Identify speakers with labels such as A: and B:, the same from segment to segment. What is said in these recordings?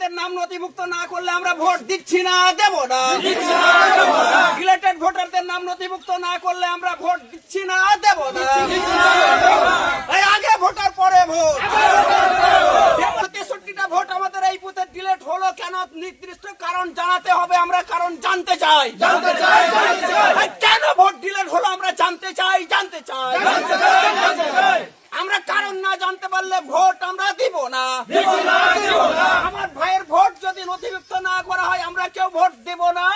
A: ভোটারদের নাম নথিভুক্ত না করলে আমরা ভোট দিচ্ছি না, দেব না। ডিলেটেড ভোটারদের নাম নথিভুক্ত না করলে আমরা ভোট দিচ্ছি না, দেব না। এই আগে ভোটার পরে ভোট। 63টা ভোট আমাদের এই বুথে ডিলেট হলো কেন, নির্দিষ্ট কারণ জানাতে হবে। আমরা কারণ জানতে চাই। এই কেন ভোট ডিলেট হলো আমরা জানতে চাই। আমরা কারণ না জানতে পারলে ভোট আমরা দিব না। আমার ভাইয়ের ভোট যদি নথিভুক্ত না করা হয় আমরা কেউ ভোট দেব না।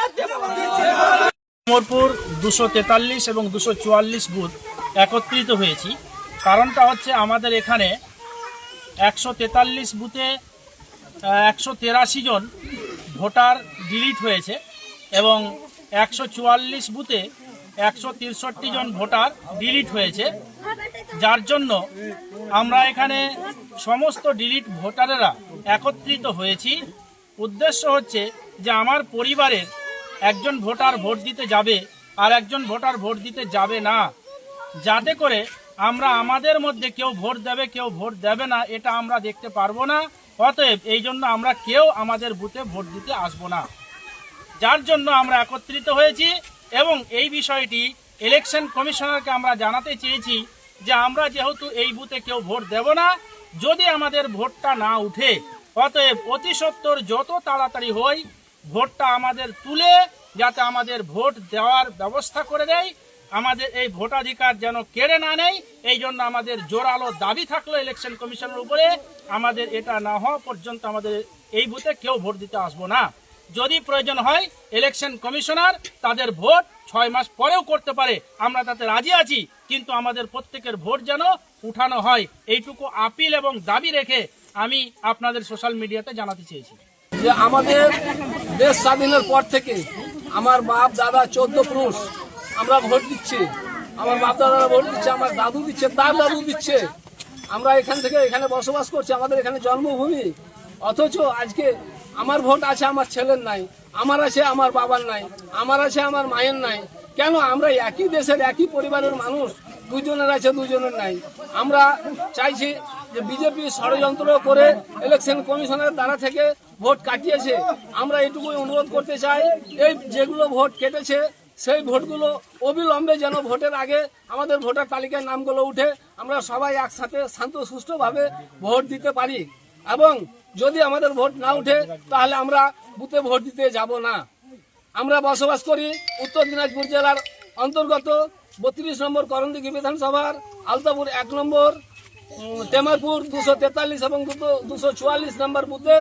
B: মোরপুর 243 এবং 244 বুথ একত্রিত হয়েছি। কারণটা হচ্ছে আমাদের এখানে 143 বুথে 183 জন ভোটার ডিলিট হয়েছে এবং 144 বুথে 163 জন ভোটার ডিলিট হয়েছে, যার জন্য আমরা এখানে সমস্ত ডিলিট ভোটারেরা একত্রিত হয়েছি। উদ্দেশ্য হচ্ছে যে আমার পরিবারের একজন ভোটার ভোট দিতে যাবে আর একজন ভোটার ভোট দিতে যাবে না, যাতে করে আমরা আমাদের মধ্যে কেউ ভোট দেবে কেউ ভোট দেবে না এটা আমরা দেখতে পারবো না। অতএব এই জন্য আমরা কেউ আমাদের বুথে ভোট দিতে আসবো না, যার জন্য আমরা একত্রিত হয়েছি। এবং এই বিষয়টি ইলেকশন কমিশনারকে আমরা জানাতে চেয়েছি যে আমরা যেহেতু এই বুথে কেউ ভোট দেব না, যদি আমাদের ভোটটা না উঠে, অতএব অতি সত্বর যত তাড়াতাড়ি হয় ভোটটা আমাদের তুলে যাতে আমাদের ভোট দেওয়ার ব্যবস্থা করে দেয়, আমাদের এই ভোটাধিকার যেন কেড়ে না নেয়। এই জন্য আমাদের জোরালো দাবি থাকলো ইলেকশন কমিশনের উপরে, আমাদের এটা না হওয়া পর্যন্ত আমাদের এই বুথে কেউ ভোট দিতে আসবো না। যদি প্রয়োজন হয় ইলেকশন কমিশনার তাদের ভোট 6 মাস পরেও করতে পারে, আমরা তাতে রাজি আছি, কিন্তু আমাদের প্রত্যেকের ভোট যেন উঠানো হয় এইটুকু আপিল এবং দাবি রেখে আমি আপনাদের সোশ্যাল মিডিয়াতে জানাতে চেয়েছি
C: যে আমাদের দেশ স্বাধীনের পর থেকে আমার বাপ দাদা 14 পুরুষ আমরা ভোট দিচ্ছি। আমার বাপ দাদারা ভোট দিচ্ছে, আমার দাদু দিচ্ছে, তার দাদু দিচ্ছে। আমরা এখান থেকে এখানে বসবাস করছি, আমাদের এখানে জন্মভূমি। অথচ আজকে আমার ভোট আছে, আমার ছেলের নাই, আমার আছে আমার বাবার নাই, আমার আছে আমার মায়ের নাই। কেন? আমরা একই দেশের একই পরিবারের মানুষ, দুজনের আছে দুজনের নাই। আমরা চাইছি যে বিজেপি ষড়যন্ত্র করে ইলেকশন কমিশনের দ্বারা থেকে ভোট কাটিয়েছে। আমরা এটুকুই অনুরোধ করতে চাই, এই যেগুলো ভোট কেটেছে সেই ভোটগুলো অবিলম্বে যেন ভোটের আগে আমাদের ভোটার তালিকায় নামগুলো উঠে আমরা সবাই একসাথে শান্ত সুষ্ঠুভাবে ভোট দিতে পারি। এবং যদি আমাদের ভোট না উঠে তাহলে আমরা বুথে ভোট দিতে যাব না। আমরা বসবাস করি উত্তর দিনাজপুর জেলার অন্তর্গত 32 নম্বর করণদিঘি বিধানসভার আলতাপুর 1 নম্বর, টেমারপুর 243 এবং 244 নম্বর বুথে।